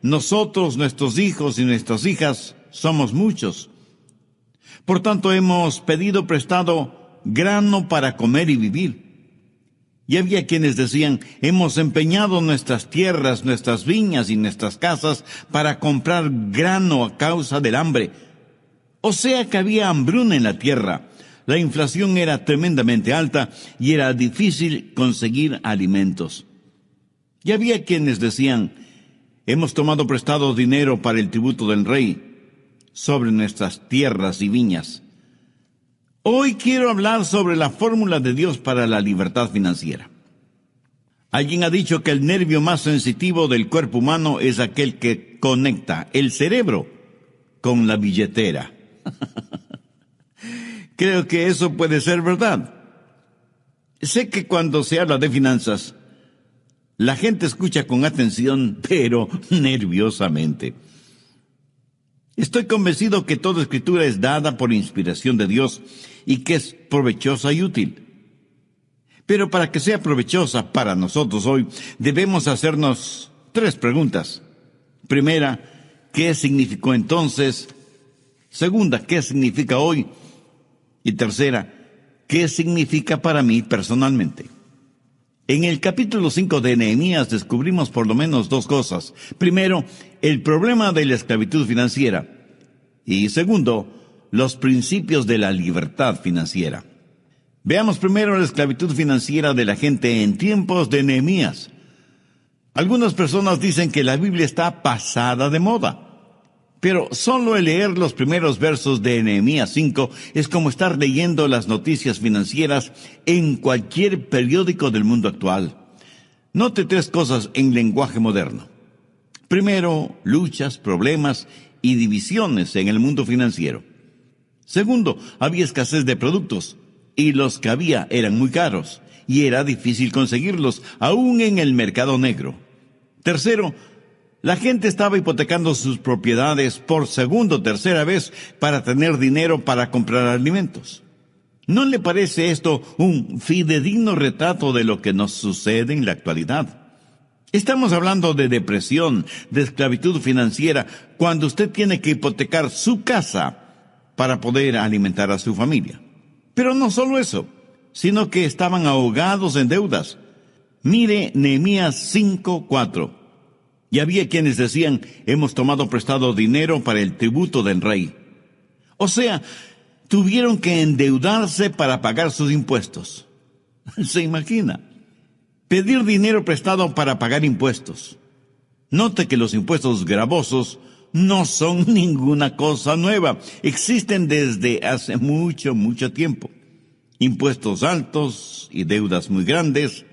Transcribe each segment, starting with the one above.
nosotros, nuestros hijos y nuestras hijas, somos muchos. Por tanto, hemos pedido prestado grano para comer y vivir. Y había quienes decían, hemos empeñado nuestras tierras, nuestras viñas y nuestras casas para comprar grano a causa del hambre. O sea que había hambruna en la tierra. La inflación era tremendamente alta y era difícil conseguir alimentos. Y había quienes decían, hemos tomado prestado dinero para el tributo del rey sobre nuestras tierras y viñas. Hoy quiero hablar sobre la fórmula de Dios para la libertad financiera. Alguien ha dicho que el nervio más sensitivo del cuerpo humano es aquel que conecta el cerebro con la billetera. Creo que eso puede ser verdad. Sé que cuando se habla de finanzas, la gente escucha con atención, pero nerviosamente. Estoy convencido que toda escritura es dada por inspiración de Dios y que es provechosa y útil. Pero para que sea provechosa para nosotros hoy, debemos hacernos 3 preguntas. Primera, ¿qué significó entonces? Segunda, ¿qué significa hoy? Y tercera, ¿qué significa para mí personalmente? En el capítulo 5 de Nehemías descubrimos por lo menos 2 cosas. Primero, el problema de la esclavitud financiera. Y segundo, los principios de la libertad financiera. Veamos primero la esclavitud financiera de la gente en tiempos de Nehemías. Algunas personas dicen que la Biblia está pasada de moda. Pero solo el leer los primeros versos de Nehemías 5 es como estar leyendo las noticias financieras en cualquier periódico del mundo actual. Note 3 cosas en lenguaje moderno. Primero, luchas, problemas y divisiones en el mundo financiero. Segundo, había escasez de productos y los que había eran muy caros y era difícil conseguirlos, aún en el mercado negro. Tercero, la gente estaba hipotecando sus propiedades por segunda o tercera vez para tener dinero para comprar alimentos. ¿No le parece esto un fidedigno retrato de lo que nos sucede en la actualidad? Estamos hablando de depresión, de esclavitud financiera, cuando usted tiene que hipotecar su casa para poder alimentar a su familia. Pero no solo eso, sino que estaban ahogados en deudas. Mire Nehemías 5:4. Y había quienes decían, hemos tomado prestado dinero para el tributo del rey. O sea, tuvieron que endeudarse para pagar sus impuestos. ¿Se imagina? Pedir dinero prestado para pagar impuestos. Note que los impuestos gravosos no son ninguna cosa nueva. Existen desde hace mucho, mucho tiempo. Impuestos altos y deudas muy grandes.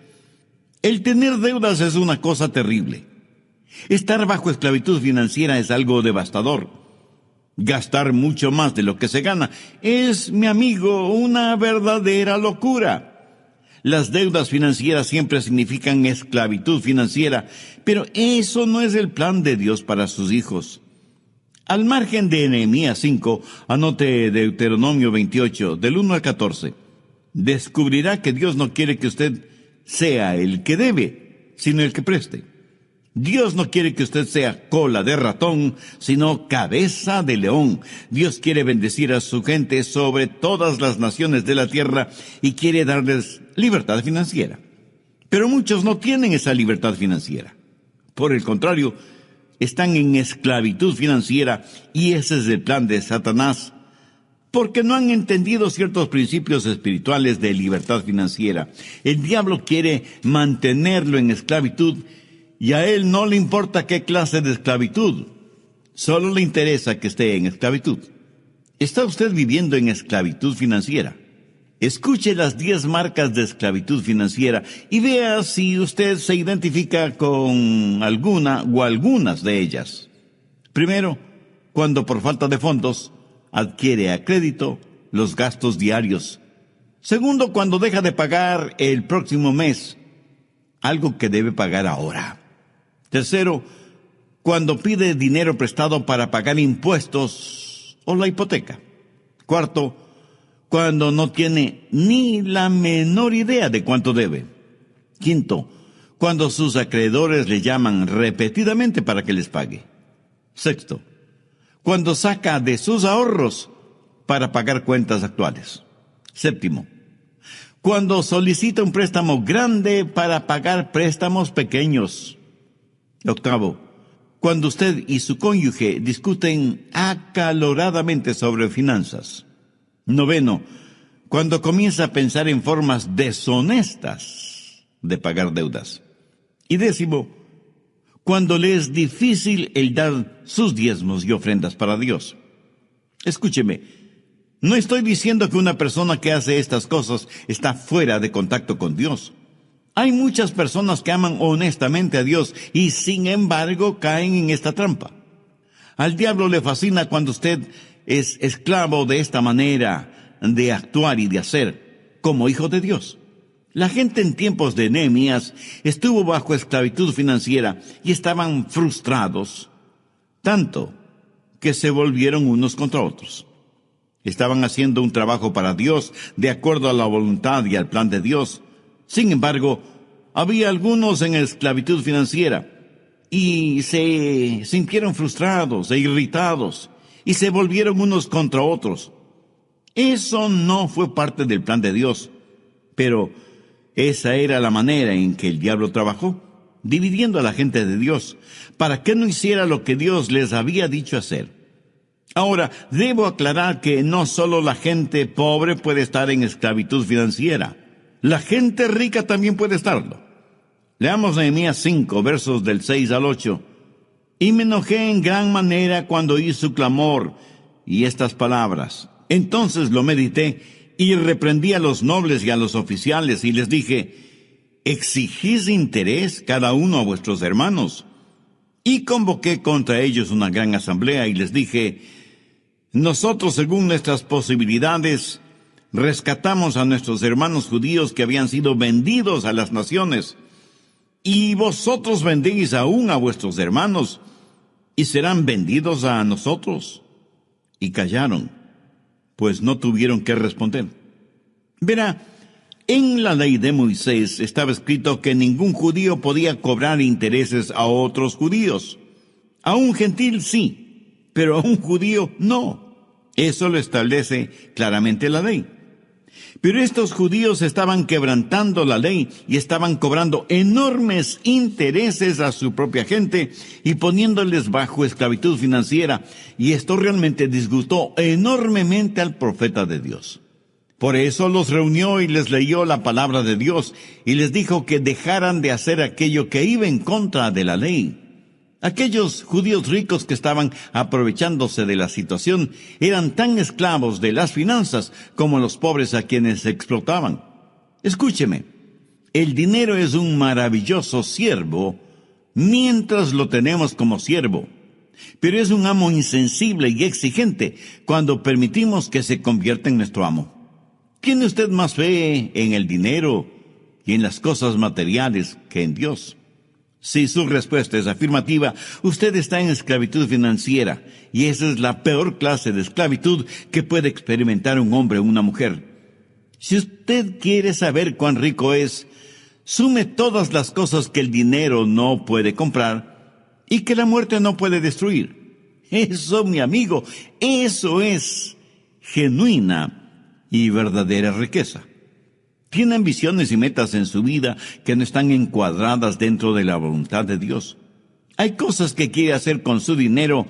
El tener deudas es una cosa terrible. Estar bajo esclavitud financiera es algo devastador. Gastar mucho más de lo que se gana es, mi amigo, una verdadera locura. Las deudas financieras siempre significan esclavitud financiera, pero eso no es el plan de Dios para sus hijos. Al margen de Nehemías 5, anote Deuteronomio 28, del 1 al 14. Descubrirá que Dios no quiere que usted sea el que debe, sino el que preste. Dios no quiere que usted sea cola de ratón, sino cabeza de león. Dios quiere bendecir a su gente sobre todas las naciones de la tierra y quiere darles libertad financiera. Pero muchos no tienen esa libertad financiera. Por el contrario, están en esclavitud financiera y ese es el plan de Satanás, porque no han entendido ciertos principios espirituales de libertad financiera. El diablo quiere mantenerlo en esclavitud y a él no le importa qué clase de esclavitud, solo le interesa que esté en esclavitud. ¿Está usted viviendo en esclavitud financiera? Escuche las 10 marcas de esclavitud financiera y vea si usted se identifica con alguna o algunas de ellas. Primero, cuando por falta de fondos adquiere a crédito los gastos diarios. Segundo, cuando deja de pagar el próximo mes algo que debe pagar ahora. Tercero, cuando pide dinero prestado para pagar impuestos o la hipoteca. Cuarto, cuando no tiene ni la menor idea de cuánto debe. Quinto, cuando sus acreedores le llaman repetidamente para que les pague. Sexto, cuando saca de sus ahorros para pagar cuentas actuales. Séptimo, cuando solicita un préstamo grande para pagar préstamos pequeños. Octavo, cuando usted y su cónyuge discuten acaloradamente sobre finanzas. Noveno, cuando comienza a pensar en formas deshonestas de pagar deudas. Y décimo, cuando le es difícil el dar sus diezmos y ofrendas para Dios. Escúcheme, no estoy diciendo que una persona que hace estas cosas está fuera de contacto con Dios. Hay muchas personas que aman honestamente a Dios y sin embargo caen en esta trampa. Al diablo le fascina cuando usted es esclavo de esta manera de actuar y de hacer como hijo de Dios. La gente en tiempos de Nehemías estuvo bajo esclavitud financiera y estaban frustrados, tanto que se volvieron unos contra otros. Estaban haciendo un trabajo para Dios de acuerdo a la voluntad y al plan de Dios. Sin embargo, había algunos en esclavitud financiera y se sintieron frustrados e irritados y se volvieron unos contra otros. Eso no fue parte del plan de Dios, pero esa era la manera en que el diablo trabajó, dividiendo a la gente de Dios, para que no hiciera lo que Dios les había dicho hacer. Ahora, debo aclarar que no solo la gente pobre puede estar en esclavitud financiera. La gente rica también puede estarlo. Leamos Nehemías 5, versos del 6 al 8. Y me enojé en gran manera cuando oí su clamor y estas palabras. Entonces lo medité y reprendí a los nobles y a los oficiales y les dije, ¿exigís interés cada uno a vuestros hermanos? Y convoqué contra ellos una gran asamblea y les dije, nosotros según nuestras posibilidades rescatamos a nuestros hermanos judíos que habían sido vendidos a las naciones, y vosotros vendéis aún a vuestros hermanos, y serán vendidos a nosotros. Y callaron, pues no tuvieron que responder. Verá, en la ley de Moisés estaba escrito que ningún judío podía cobrar intereses a otros judíos. A un gentil sí, pero a un judío no. Eso lo establece claramente la ley. Pero estos judíos estaban quebrantando la ley y estaban cobrando enormes intereses a su propia gente y poniéndoles bajo esclavitud financiera, y esto realmente disgustó enormemente al profeta de Dios. Por eso los reunió y les leyó la palabra de Dios y les dijo que dejaran de hacer aquello que iba en contra de la ley. Aquellos judíos ricos que estaban aprovechándose de la situación eran tan esclavos de las finanzas como los pobres a quienes explotaban. Escúcheme, el dinero es un maravilloso siervo mientras lo tenemos como siervo, pero es un amo insensible y exigente cuando permitimos que se convierta en nuestro amo. ¿Tiene usted más fe en el dinero y en las cosas materiales que en Dios? Si su respuesta es afirmativa, usted está en esclavitud financiera, y esa es la peor clase de esclavitud que puede experimentar un hombre o una mujer. Si usted quiere saber cuán rico es, sume todas las cosas que el dinero no puede comprar y que la muerte no puede destruir. Eso, mi amigo, eso es genuina y verdadera riqueza. Tiene ambiciones y metas en su vida que no están encuadradas dentro de la voluntad de Dios. Hay cosas que quiere hacer con su dinero,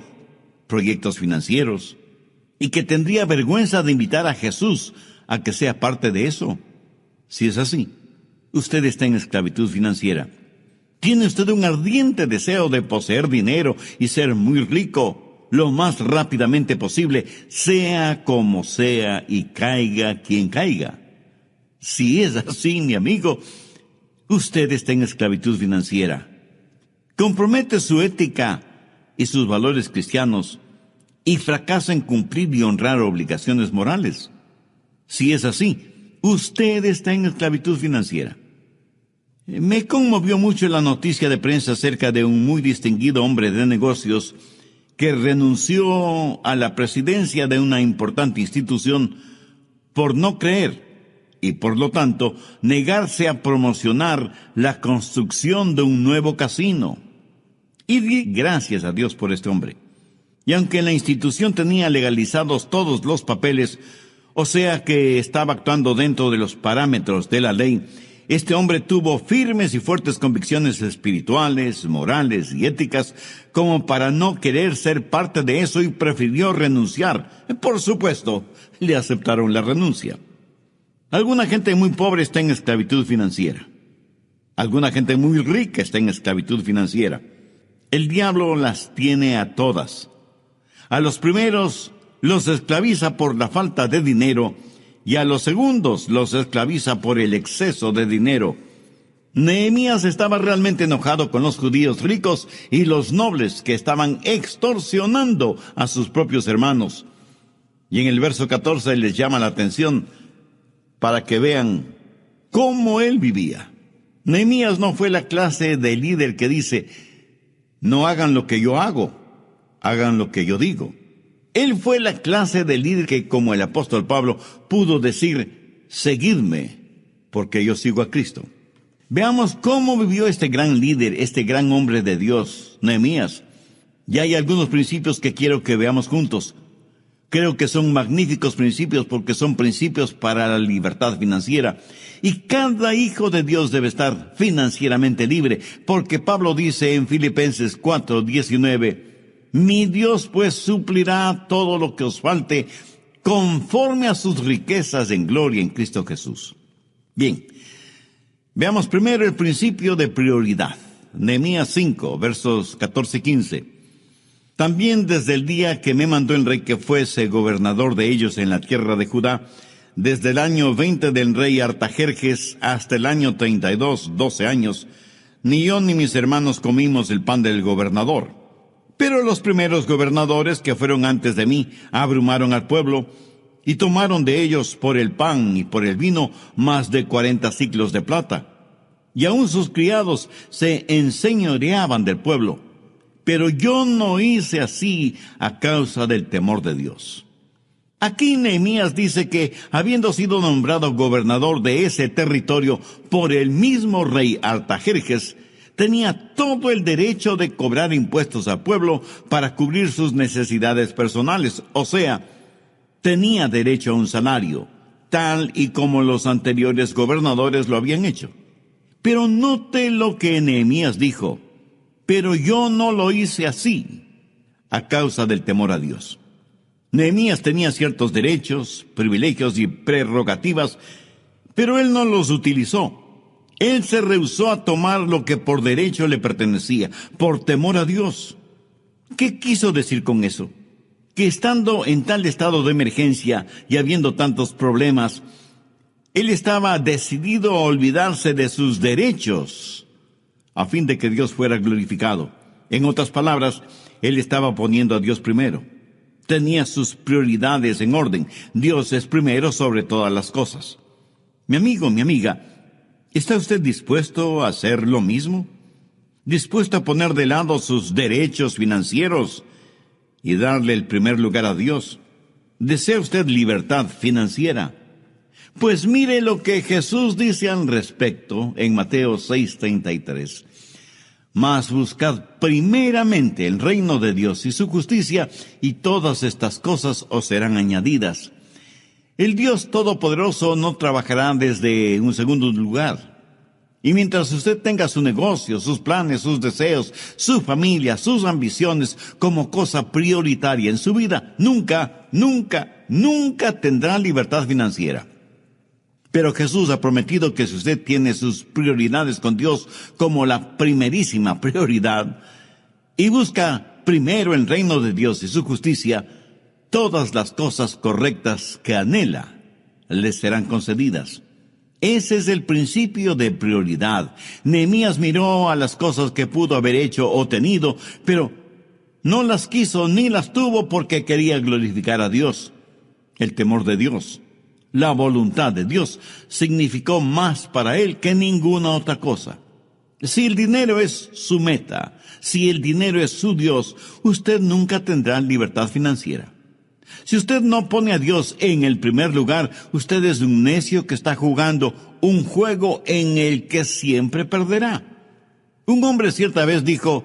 proyectos financieros, y que tendría vergüenza de invitar a Jesús a que sea parte de eso. Si es así, usted está en esclavitud financiera. Tiene usted un ardiente deseo de poseer dinero y ser muy rico lo más rápidamente posible, sea como sea y caiga quien caiga. Si es así, mi amigo, usted está en esclavitud financiera. Compromete su ética y sus valores cristianos y fracasa en cumplir y honrar obligaciones morales. Si es así, usted está en esclavitud financiera. Me conmovió mucho la noticia de prensa acerca de un muy distinguido hombre de negocios que renunció a la presidencia de una importante institución por no creer y por lo tanto negarse a promocionar la construcción de un nuevo casino. Y di gracias a Dios por este hombre. Y aunque la institución tenía legalizados todos los papeles, o sea que estaba actuando dentro de los parámetros de la ley, este hombre tuvo firmes y fuertes convicciones espirituales, morales y éticas como para no querer ser parte de eso y prefirió renunciar. Por supuesto, le aceptaron la renuncia. Alguna gente muy pobre está en esclavitud financiera. Alguna gente muy rica está en esclavitud financiera. El diablo las tiene a todas. A los primeros los esclaviza por la falta de dinero y a los segundos los esclaviza por el exceso de dinero. Nehemías estaba realmente enojado con los judíos ricos y los nobles que estaban extorsionando a sus propios hermanos. Y en el verso 14 les llama la atención para que vean cómo él vivía. Nehemías no fue la clase de líder que dice: no hagan lo que yo hago, hagan lo que yo digo. Él fue la clase de líder que, como el apóstol Pablo, pudo decir: seguidme, porque yo sigo a Cristo. Veamos cómo vivió este gran líder, este gran hombre de Dios, Nehemías. Y hay algunos principios que quiero que veamos juntos. Creo que son magníficos principios porque son principios para la libertad financiera. Y cada hijo de Dios debe estar financieramente libre, porque Pablo dice en Filipenses 4:19, mi Dios pues suplirá todo lo que os falte conforme a sus riquezas en gloria en Cristo Jesús. Bien, veamos primero el principio de prioridad. Nehemías 5, versos 14 y 15. También desde el día que me mandó el rey que fuese gobernador de ellos en la tierra de Judá, desde el año 20 del rey Artajerjes hasta el año 32, 12 años, ni yo ni mis hermanos comimos el pan del gobernador. Pero los primeros gobernadores que fueron antes de mí abrumaron al pueblo y tomaron de ellos por el pan y por el vino más de 40 siclos de plata. Y aun sus criados se enseñoreaban del pueblo. Pero yo no hice así a causa del temor de Dios. Aquí Nehemías dice que, habiendo sido nombrado gobernador de ese territorio por el mismo rey Artajerjes, tenía todo el derecho de cobrar impuestos al pueblo para cubrir sus necesidades personales. O sea, tenía derecho a un salario, tal y como los anteriores gobernadores lo habían hecho. Pero note lo que Nehemías dijo: pero yo no lo hice así, a causa del temor a Dios. Nehemías tenía ciertos derechos, privilegios y prerrogativas, pero él no los utilizó. Él se rehusó a tomar lo que por derecho le pertenecía, por temor a Dios. ¿Qué quiso decir con eso? Que estando en tal estado de emergencia y habiendo tantos problemas, él estaba decidido a olvidarse de sus derechos, a fin de que Dios fuera glorificado. En otras palabras, él estaba poniendo a Dios primero. Tenía sus prioridades en orden. Dios es primero sobre todas las cosas. Mi amigo, mi amiga, ¿está usted dispuesto a hacer lo mismo? ¿Dispuesto a poner de lado sus derechos financieros y darle el primer lugar a Dios? ¿Desea usted libertad financiera? Pues mire lo que Jesús dice al respecto en Mateo 6:33. Mas buscad primeramente el reino de Dios y su justicia, y todas estas cosas os serán añadidas. El Dios Todopoderoso no trabajará desde un segundo lugar. Y mientras usted tenga su negocio, sus planes, sus deseos, su familia, sus ambiciones como cosa prioritaria en su vida, nunca tendrá libertad financiera. Pero Jesús ha prometido que si usted tiene sus prioridades con Dios como la primerísima prioridad y busca primero el reino de Dios y su justicia, todas las cosas correctas que anhela le serán concedidas. Ese es el principio de prioridad. Nehemías miró a las cosas que pudo haber hecho o tenido, pero no las quiso ni las tuvo porque quería glorificar a Dios. El temor de Dios, la voluntad de Dios, significó más para él que ninguna otra cosa. Si el dinero es su meta, si el dinero es su Dios, usted nunca tendrá libertad financiera. Si usted no pone a Dios en el primer lugar, usted es un necio que está jugando un juego en el que siempre perderá. Un hombre cierta vez dijo: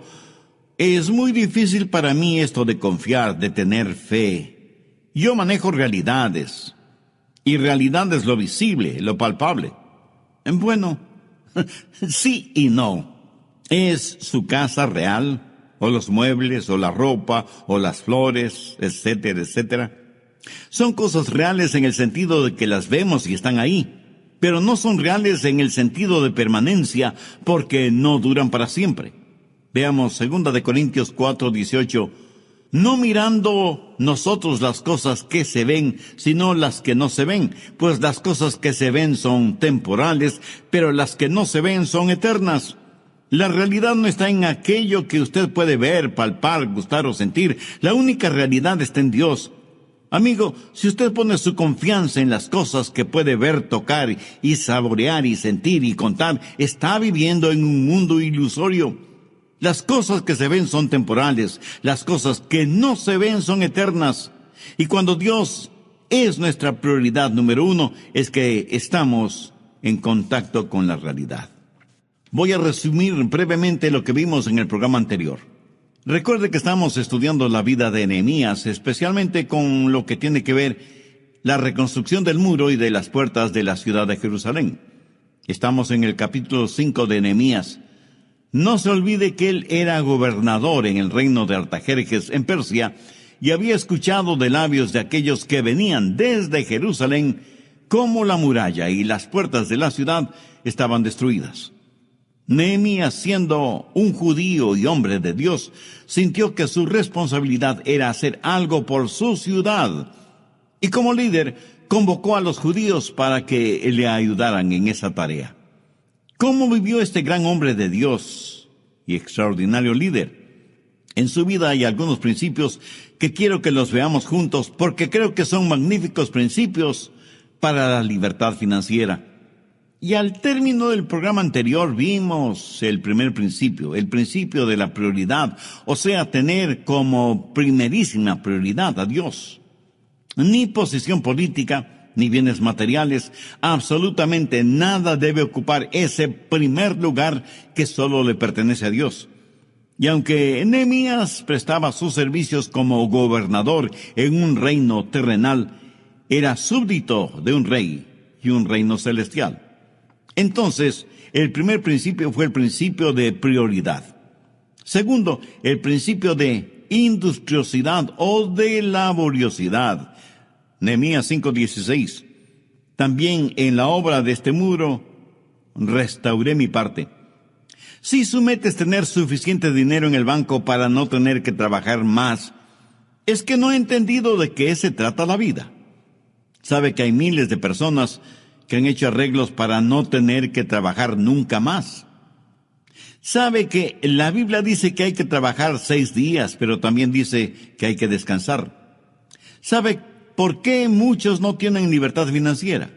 es muy difícil para mí esto de confiar, de tener fe. Yo manejo realidades, y realidad es lo visible, lo palpable. Bueno, sí y no. ¿Es su casa real? ¿O los muebles, o la ropa, o las flores, etcétera, etcétera? Son cosas reales en el sentido de que las vemos y están ahí, pero no son reales en el sentido de permanencia, porque no duran para siempre. Veamos 2 Corintios 4:18. No mirando nosotros las cosas que se ven, sino las que no se ven, pues las cosas que se ven son temporales, pero las que no se ven son eternas. La realidad no está en aquello que usted puede ver, palpar, gustar o sentir. La única realidad está en Dios. Amigo, si usted pone su confianza en las cosas que puede ver, tocar y saborear y sentir y contar, está viviendo en un mundo ilusorio. Las cosas que se ven son temporales, las cosas que no se ven son eternas. Y cuando Dios es nuestra prioridad número uno, es que estamos en contacto con la realidad. Voy a resumir brevemente lo que vimos en el programa anterior. Recuerde que estamos estudiando la vida de Nehemías, especialmente con lo que tiene que ver la reconstrucción del muro y de las puertas de la ciudad de Jerusalén. Estamos en el capítulo 5 de Nehemías. No se olvide que él era gobernador en el reino de Artajerjes en Persia y había escuchado de labios de aquellos que venían desde Jerusalén cómo la muralla y las puertas de la ciudad estaban destruidas. Nehemías, siendo un judío y hombre de Dios, sintió que su responsabilidad era hacer algo por su ciudad. Y como líder, convocó a los judíos para que le ayudaran en esa tarea. ¿Cómo vivió este gran hombre de Dios y extraordinario líder? En su vida hay algunos principios que quiero que los veamos juntos, porque creo que son magníficos principios para la libertad financiera. Y al término del programa anterior vimos el primer principio, el principio de la prioridad, o sea, tener como primerísima prioridad a Dios. Ni posición política, ni bienes materiales, absolutamente nada debe ocupar ese primer lugar que solo le pertenece a Dios. Y aunque Nehemías prestaba sus servicios como gobernador en un reino terrenal, era súbdito de un rey y un reino celestial. Entonces, el primer principio fue el principio de prioridad. Segundo, el principio de industriosidad o de laboriosidad. Nehemías 5:16. También en la obra de este muro restauré mi parte. Si su meta es tener suficiente dinero en el banco para no tener que trabajar más, es que no he entendido de qué se trata la vida. Sabe que hay miles de personas que han hecho arreglos para no tener que trabajar nunca más. Sabe que la Biblia dice que hay que trabajar 6 días, pero también dice que hay que descansar. ¿Sabe por qué muchos no tienen libertad financiera?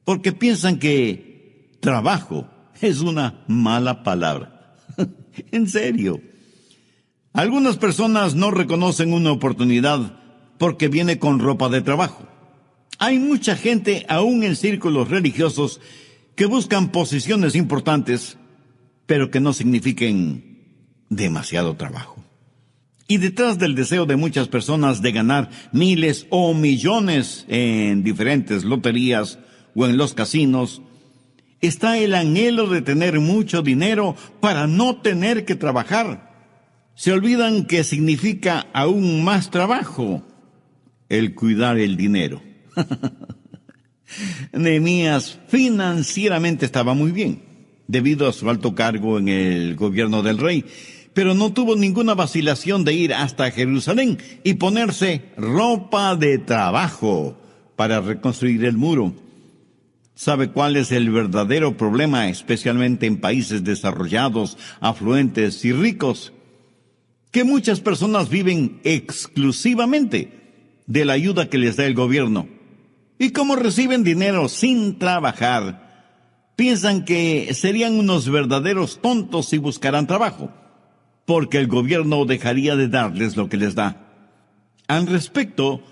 Porque piensan que trabajo es una mala palabra. En serio. Algunas personas no reconocen una oportunidad porque viene con ropa de trabajo. Hay mucha gente, aún en círculos religiosos, que buscan posiciones importantes, pero que no signifiquen demasiado trabajo. Y detrás del deseo de muchas personas de ganar miles o millones en diferentes loterías o en los casinos, está el anhelo de tener mucho dinero para no tener que trabajar. Se olvidan que significa aún más trabajo el cuidar el dinero. Nehemías financieramente estaba muy bien, debido a su alto cargo en el gobierno del rey, pero no tuvo ninguna vacilación de ir hasta Jerusalén y ponerse ropa de trabajo para reconstruir el muro. ¿Sabe cuál es el verdadero problema, especialmente en países desarrollados, afluentes y ricos? Que muchas personas viven exclusivamente de la ayuda que les da el gobierno. Y como reciben dinero sin trabajar, piensan que serían unos verdaderos tontos si buscaran trabajo, porque el gobierno dejaría de darles lo que les da. Al respecto,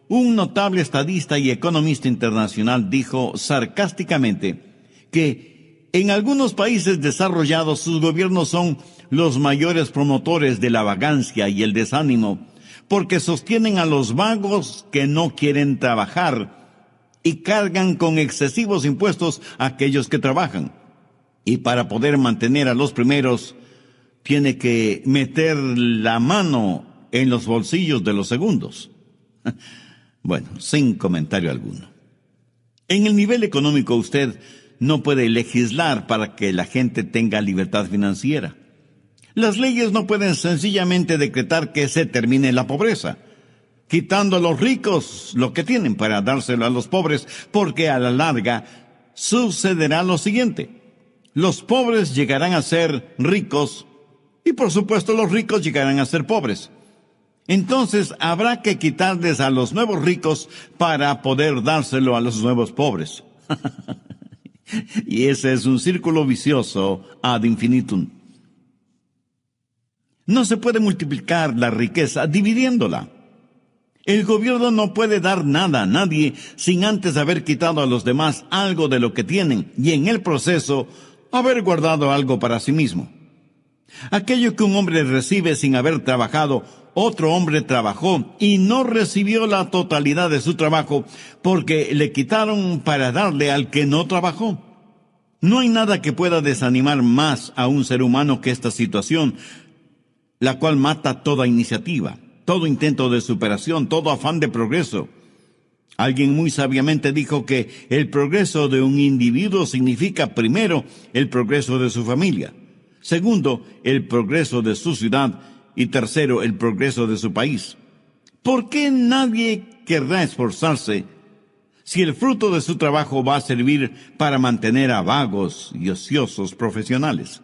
un notable estadista y economista internacional dijo sarcásticamente que en algunos países desarrollados sus gobiernos son los mayores promotores de la vagancia y el desánimo, porque sostienen a los vagos que no quieren trabajar y cargan con excesivos impuestos a aquellos que trabajan. Y para poder mantener a los primeros, tiene que meter la mano en los bolsillos de los segundos. Bueno, sin comentario alguno. En el nivel económico usted no puede legislar para que la gente tenga libertad financiera. Las leyes no pueden sencillamente decretar que se termine la pobreza, quitando a los ricos lo que tienen para dárselo a los pobres, porque a la larga sucederá lo siguiente. Los pobres llegarán a ser ricos y por supuesto los ricos llegarán a ser pobres. Entonces habrá que quitarles a los nuevos ricos para poder dárselo a los nuevos pobres. Y ese es un círculo vicioso ad infinitum. No se puede multiplicar la riqueza dividiéndola. El gobierno no puede dar nada a nadie sin antes haber quitado a los demás algo de lo que tienen y en el proceso haber guardado algo para sí mismo. Aquello que un hombre recibe sin haber trabajado, otro hombre trabajó y no recibió la totalidad de su trabajo porque le quitaron para darle al que no trabajó. No hay nada que pueda desanimar más a un ser humano que esta situación, la cual mata toda iniciativa, todo intento de superación, todo afán de progreso. Alguien muy sabiamente dijo que el progreso de un individuo significa, primero, el progreso de su familia, segundo, el progreso de su ciudad y tercero, el progreso de su país. ¿Por qué nadie querrá esforzarse si el fruto de su trabajo va a servir para mantener a vagos y ociosos profesionales?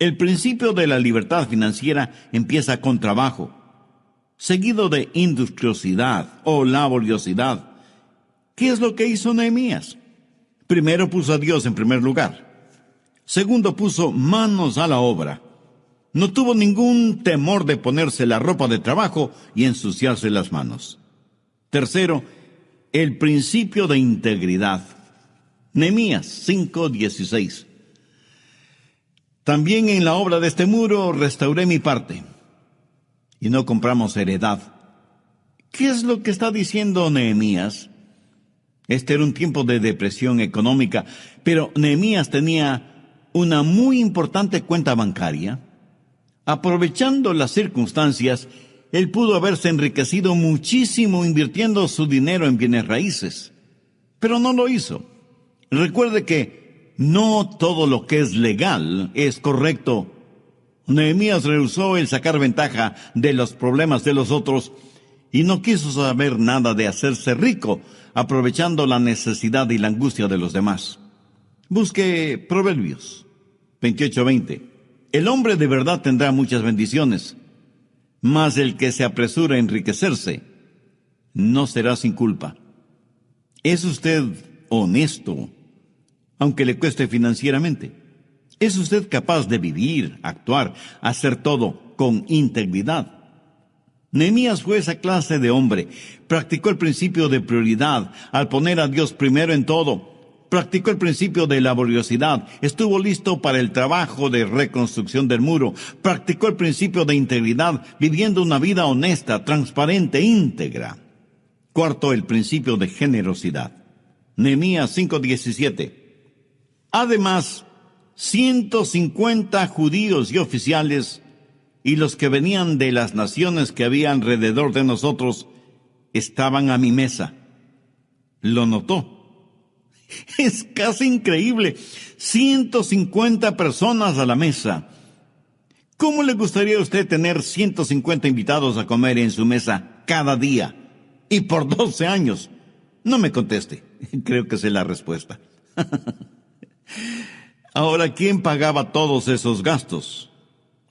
El principio de la libertad financiera empieza con trabajo, seguido de industriosidad o laboriosidad. ¿Qué es lo que hizo Nehemías? Primero puso a Dios en primer lugar. Segundo, puso manos a la obra. No tuvo ningún temor de ponerse la ropa de trabajo y ensuciarse las manos. Tercero, el principio de integridad. Nehemías 5:16. También en la obra de este muro restauré mi parte. Y no compramos heredad. ¿Qué es lo que está diciendo Nehemías? Este era un tiempo de depresión económica, pero Nehemías tenía una muy importante cuenta bancaria. Aprovechando las circunstancias, él pudo haberse enriquecido muchísimo invirtiendo su dinero en bienes raíces, pero no lo hizo. Recuerde que no todo lo que es legal es correcto. Nehemías rehusó el sacar ventaja de los problemas de los otros y no quiso saber nada de hacerse rico, aprovechando la necesidad y la angustia de los demás. Busque Proverbios 28:20. El hombre de verdad tendrá muchas bendiciones, mas el que se apresura a enriquecerse no será sin culpa. ¿Es usted honesto, aunque le cueste financieramente? ¿Es usted capaz de vivir, actuar, hacer todo con integridad? Nehemías fue esa clase de hombre. Practicó el principio de prioridad al poner a Dios primero en todo. Practicó el principio de laboriosidad. Estuvo listo para el trabajo de reconstrucción del muro. Practicó el principio de integridad, viviendo una vida honesta, transparente, íntegra. Cuarto, el principio de generosidad. Nehemías 5:17. Además, 150 judíos y oficiales y los que venían de las naciones que había alrededor de nosotros estaban a mi mesa. Lo notó. Es casi increíble. 150 personas a la mesa. ¿Cómo le gustaría a usted tener 150 invitados a comer en su mesa cada día? Y por 12 años. No me conteste. Creo que sé la respuesta. Ahora, ¿quién pagaba todos esos gastos?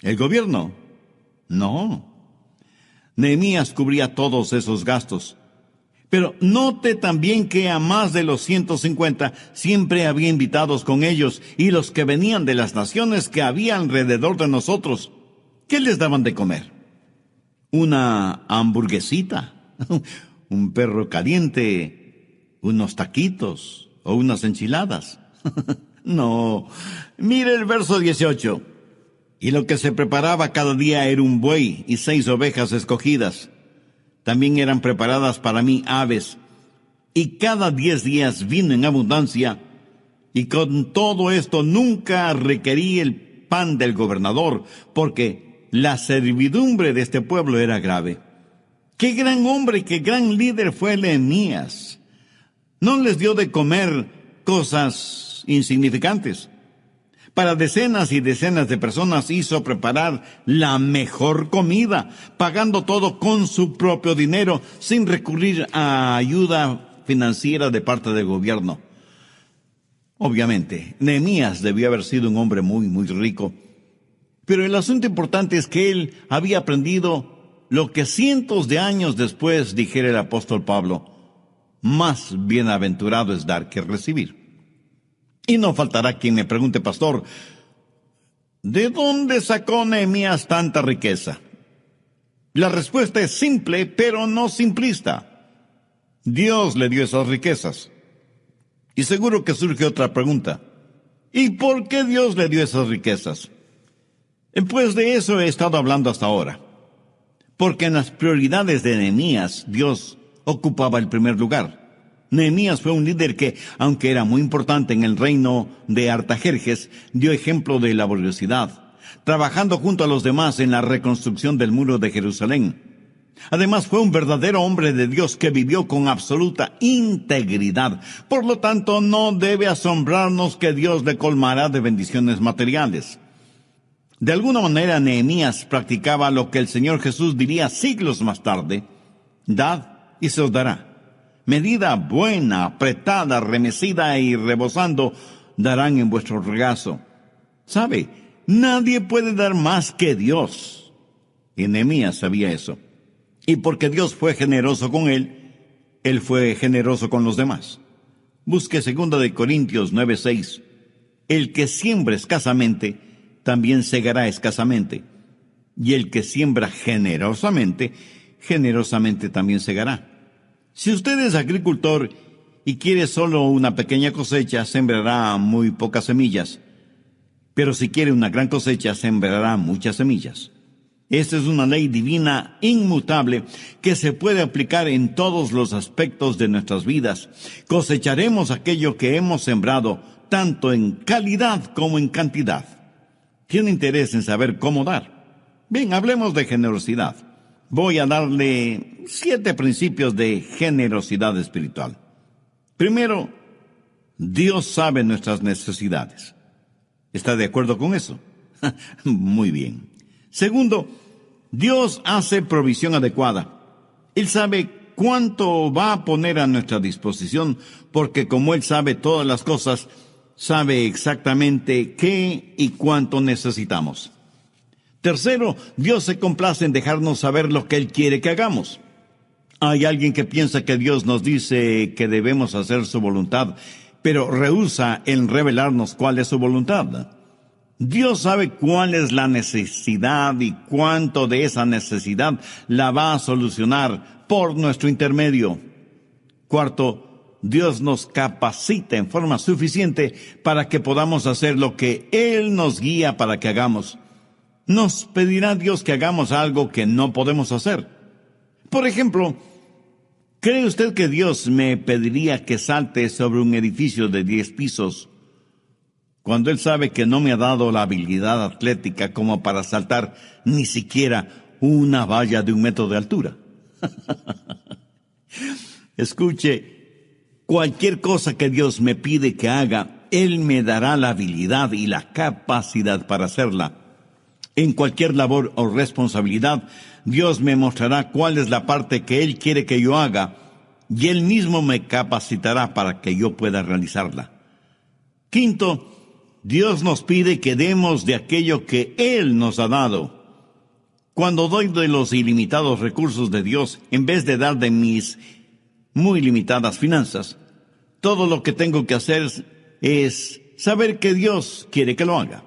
¿El gobierno? No. Nehemías cubría todos esos gastos. Pero note también que a más de los 150 siempre había invitados con ellos y los que venían de las naciones que había alrededor de nosotros. ¿Qué les daban de comer? una hamburguesita, un perro caliente, unos taquitos o unas enchiladas. No, mire el verso 18. Y lo que se preparaba cada día era un buey y 6 ovejas escogidas. También eran preparadas para mí aves. Y cada 10 días vino en abundancia. Y con todo esto nunca requerí el pan del gobernador, porque la servidumbre de este pueblo era grave. ¡Qué gran hombre, qué gran líder fue Nehemías! No les dio de comer cosas insignificantes. Para decenas y decenas de personas hizo preparar la mejor comida, pagando todo con su propio dinero, sin recurrir a ayuda financiera de parte del gobierno. Obviamente, Nehemías debió haber sido un hombre muy, muy rico. Pero el asunto importante es que él había aprendido lo que cientos de años después dijera el apóstol Pablo: más bienaventurado es dar que recibir. Y no faltará quien me pregunte: pastor, ¿de dónde sacó Nehemías tanta riqueza? La respuesta es simple, pero no simplista. Dios le dio esas riquezas. Y seguro que surge otra pregunta: ¿y por qué Dios le dio esas riquezas? Pues de eso he estado hablando hasta ahora. Porque en las prioridades de Nehemías, Dios ocupaba el primer lugar. Nehemías fue un líder que, aunque era muy importante en el reino de Artajerjes, dio ejemplo de laboriosidad, trabajando junto a los demás en la reconstrucción del muro de Jerusalén. Además, fue un verdadero hombre de Dios que vivió con absoluta integridad. Por lo tanto, no debe asombrarnos que Dios le colmará de bendiciones materiales. De alguna manera, Nehemías practicaba lo que el Señor Jesús diría siglos más tarde: dad y se os dará. Medida buena, apretada, remecida y rebosando, darán en vuestro regazo. ¿Sabe? Nadie puede dar más que Dios. Y Nehemías sabía eso. Y porque Dios fue generoso con él fue generoso con los demás. Busque 2 Corintios 9:6. El que siembra escasamente, también segará escasamente. Y el que siembra generosamente, generosamente también segará. Si usted es agricultor y quiere solo una pequeña cosecha, sembrará muy pocas semillas. Pero si quiere una gran cosecha, sembrará muchas semillas. Esta es una ley divina inmutable que se puede aplicar en todos los aspectos de nuestras vidas. Cosecharemos aquello que hemos sembrado, tanto en calidad como en cantidad. ¿Tiene interés en saber cómo dar? Bien, hablemos de generosidad. Voy a darle 7 principios de generosidad espiritual. Primero, Dios sabe nuestras necesidades. ¿Está de acuerdo con eso? Muy bien. Segundo, Dios hace provisión adecuada. Él sabe cuánto va a poner a nuestra disposición, porque como Él sabe todas las cosas, sabe exactamente qué y cuánto necesitamos. Tercero, Dios se complace en dejarnos saber lo que Él quiere que hagamos. Hay alguien que piensa que Dios nos dice que debemos hacer su voluntad, pero rehúsa en revelarnos cuál es su voluntad. Dios sabe cuál es la necesidad y cuánto de esa necesidad la va a solucionar por nuestro intermedio. Cuarto, Dios nos capacita en forma suficiente para que podamos hacer lo que Él nos guía para que hagamos. Nos pedirá Dios que hagamos algo que no podemos hacer. Por ejemplo, ¿cree usted que Dios me pediría que salte sobre un edificio de 10 pisos cuando Él sabe que no me ha dado la habilidad atlética como para saltar ni siquiera una valla de 1 metro de altura? Escuche, cualquier cosa que Dios me pide que haga, Él me dará la habilidad y la capacidad para hacerla. En cualquier labor o responsabilidad, Dios me mostrará cuál es la parte que Él quiere que yo haga, y Él mismo me capacitará para que yo pueda realizarla. Quinto, Dios nos pide que demos de aquello que Él nos ha dado. Cuando doy de los ilimitados recursos de Dios, en vez de dar de mis muy limitadas finanzas, todo lo que tengo que hacer es saber que Dios quiere que lo haga.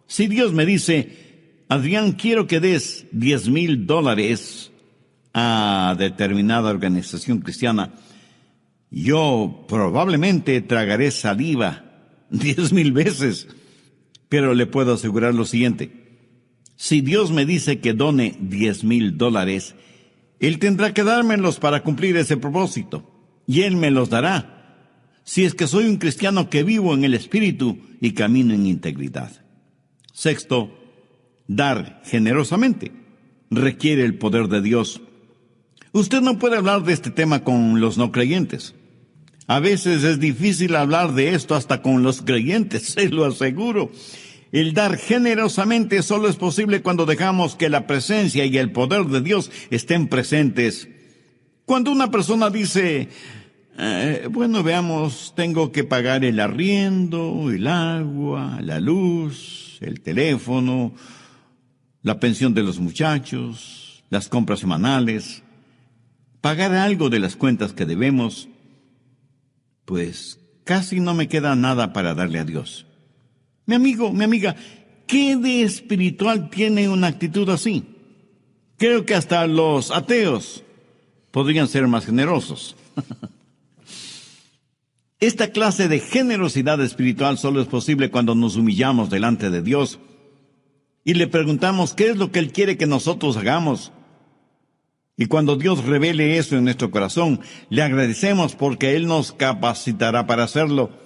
Si Dios me dice: Adrián, quiero que des $10,000 a determinada organización cristiana. Yo probablemente tragaré saliva 10,000 veces, pero le puedo asegurar lo siguiente. Si Dios me dice que done $10,000, Él tendrá que dármelos para cumplir ese propósito, y Él me los dará, si es que soy un cristiano que vivo en el Espíritu y camino en integridad. Sexto, dar generosamente requiere el poder de Dios. Usted no puede hablar de este tema con los no creyentes. A veces es difícil hablar de esto hasta con los creyentes, se lo aseguro. El dar generosamente solo es posible cuando dejamos que la presencia y el poder de Dios estén presentes. Cuando una persona dice, veamos, tengo que pagar el arriendo, el agua, la luz, el teléfono, la pensión de los muchachos, las compras semanales, pagar algo de las cuentas que debemos, pues casi no me queda nada para darle a Dios. Mi amigo, mi amiga, ¿qué de espiritual tiene una actitud así? Creo que hasta los ateos podrían ser más generosos. Esta clase de generosidad espiritual solo es posible cuando nos humillamos delante de Dios y le preguntamos qué es lo que Él quiere que nosotros hagamos. Y cuando Dios revele eso en nuestro corazón, le agradecemos porque Él nos capacitará para hacerlo.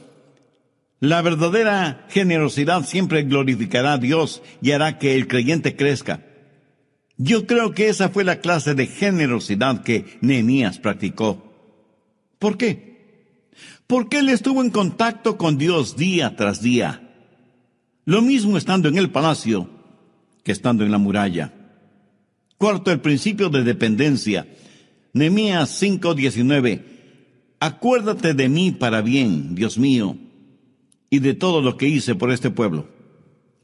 La verdadera generosidad siempre glorificará a Dios y hará que el creyente crezca. Yo creo que esa fue la clase de generosidad que Nehemías practicó. ¿Por qué? Porque él estuvo en contacto con Dios día tras día. Lo mismo estando en el palacio que estando en la muralla. Cuarto, el principio de dependencia. Nehemías 5:19. Acuérdate de mí para bien, Dios mío, y de todo lo que hice por este pueblo.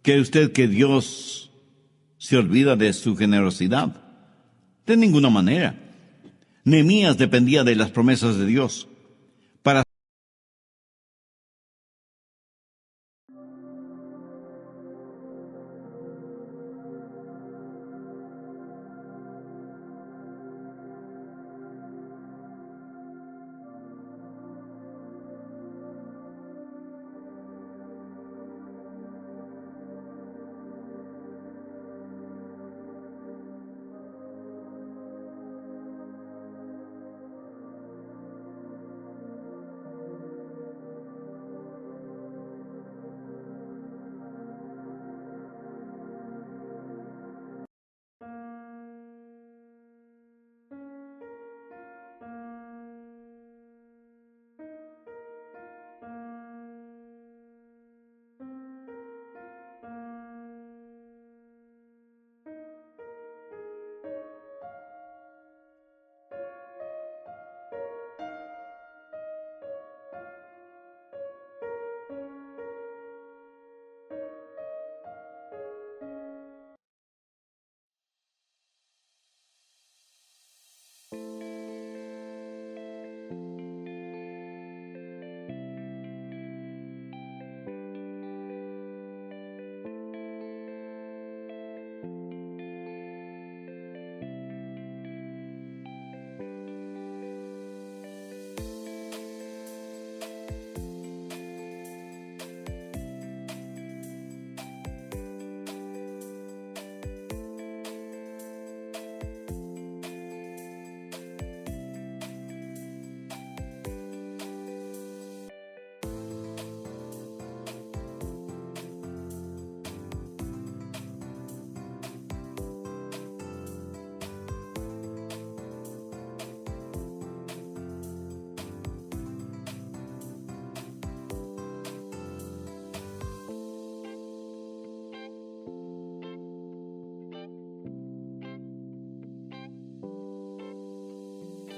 ¿Cree usted que Dios se olvida de su generosidad? De ninguna manera. Nehemías dependía de las promesas de Dios.